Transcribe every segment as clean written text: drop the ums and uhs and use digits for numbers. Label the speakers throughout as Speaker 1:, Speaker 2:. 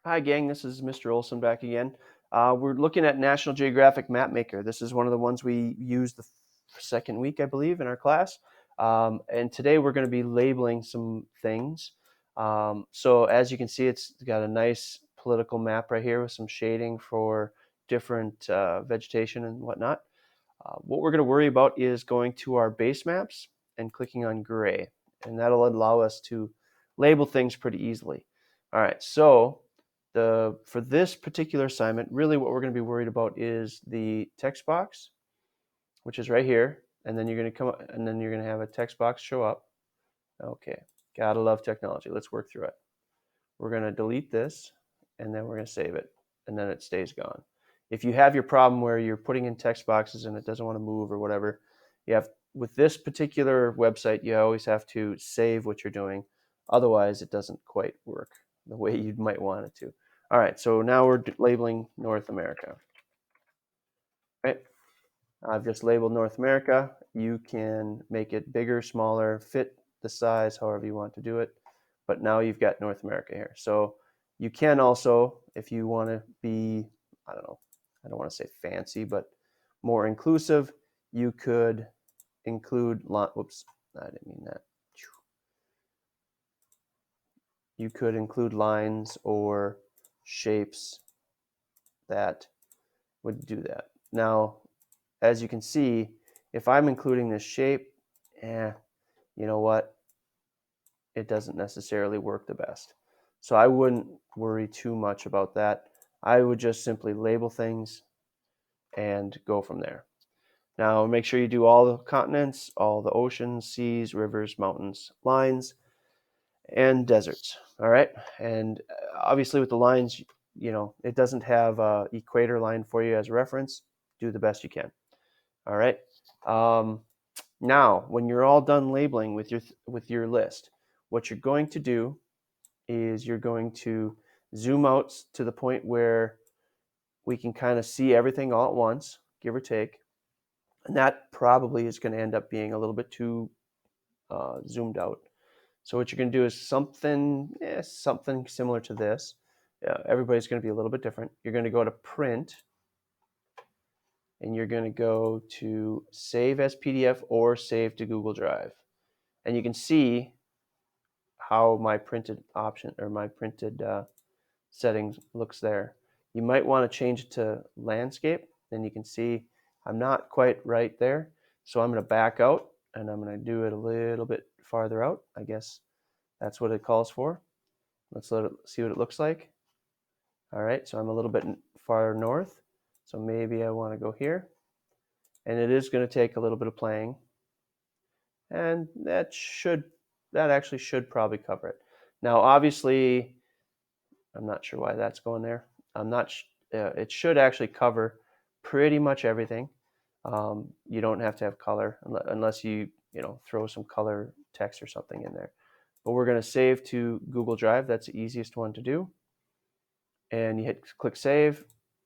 Speaker 1: Hi, gang. This is Mr. Olson back again. We're looking at National Geographic Mapmaker. This is one of the ones we used the second week, I believe, in our class. And today we're going to be labeling some things. So as you can see, it's got a nice political map right here with some shading for different vegetation and whatnot. What we're going to worry about is going to our base maps and clicking on gray. And that'll allow us to label things pretty easily. All right, so for this particular assignment, really what we're going to be worried about is the text box, which is right here, and then you're going to come up, and then you're going to have a text box show up. Okay, gotta love technology. Let's work through it. We're going to delete this, and then we're going to save it, and then it stays gone. If you have your problem where you're putting in text boxes and it doesn't want to move or whatever, you have with this particular website, you always have to save what you're doing. Otherwise, it doesn't quite work the way you might want it to. All right, so now we're labeling North America. Right? I've just labeled North America. You can make it bigger, smaller, fit the size, however you want to do it. But now you've got North America here. So you can also, if you want to be, I don't know, I don't want to say fancy, but more inclusive, you could include, whoops, I didn't mean that. You could include lines or shapes that would do that. Now, as you can see, if I'm including this shape, you know what? It doesn't necessarily work the best. So I wouldn't worry too much about that. I would just simply label things and go from there. Now make sure you do all the continents, all the oceans, seas, rivers, mountains, lines, and deserts. All right. And obviously with the lines, you know, it doesn't have an equator line for you as a reference. Do the best you can. All right. Now, when you're all done labeling with your list, what you're going to do is you're going to zoom out to the point where we can kind of see everything all at once, give or take. And that probably is going to end up being a little bit too zoomed out. So what you're going to do is something similar to this. Everybody's going to be a little bit different. You're going to go to print, and you're going to go to save as PDF or save to Google Drive. And you can see how my printed option or my printed settings looks there. You might want to change it to landscape, and you can see I'm not quite right there. So I'm going to back out, and I'm going to do it a little bit farther out. I guess that's what it calls for. Let's see what it looks like. All right, so I'm a little bit far north. So maybe I want to go here. And it is going to take a little bit of playing. And that actually should probably cover it. Now, obviously, I'm not sure why that's going there. It should actually cover pretty much everything. You don't have to have color unless you throw some color text or something in there. But we're going to save to Google Drive. That's the easiest one to do. And you click save,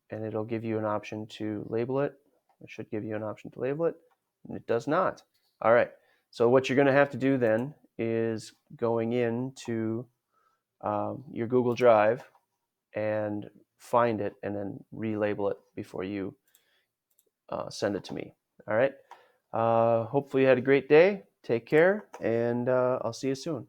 Speaker 1: and it'll give you an option to label it. It should give you an option to label it, and it does not. All right. So what you're going to have to do then is going into your Google Drive and find it and then relabel it before you send it to me. All right. Hopefully you had a great day. Take care, and I'll see you soon.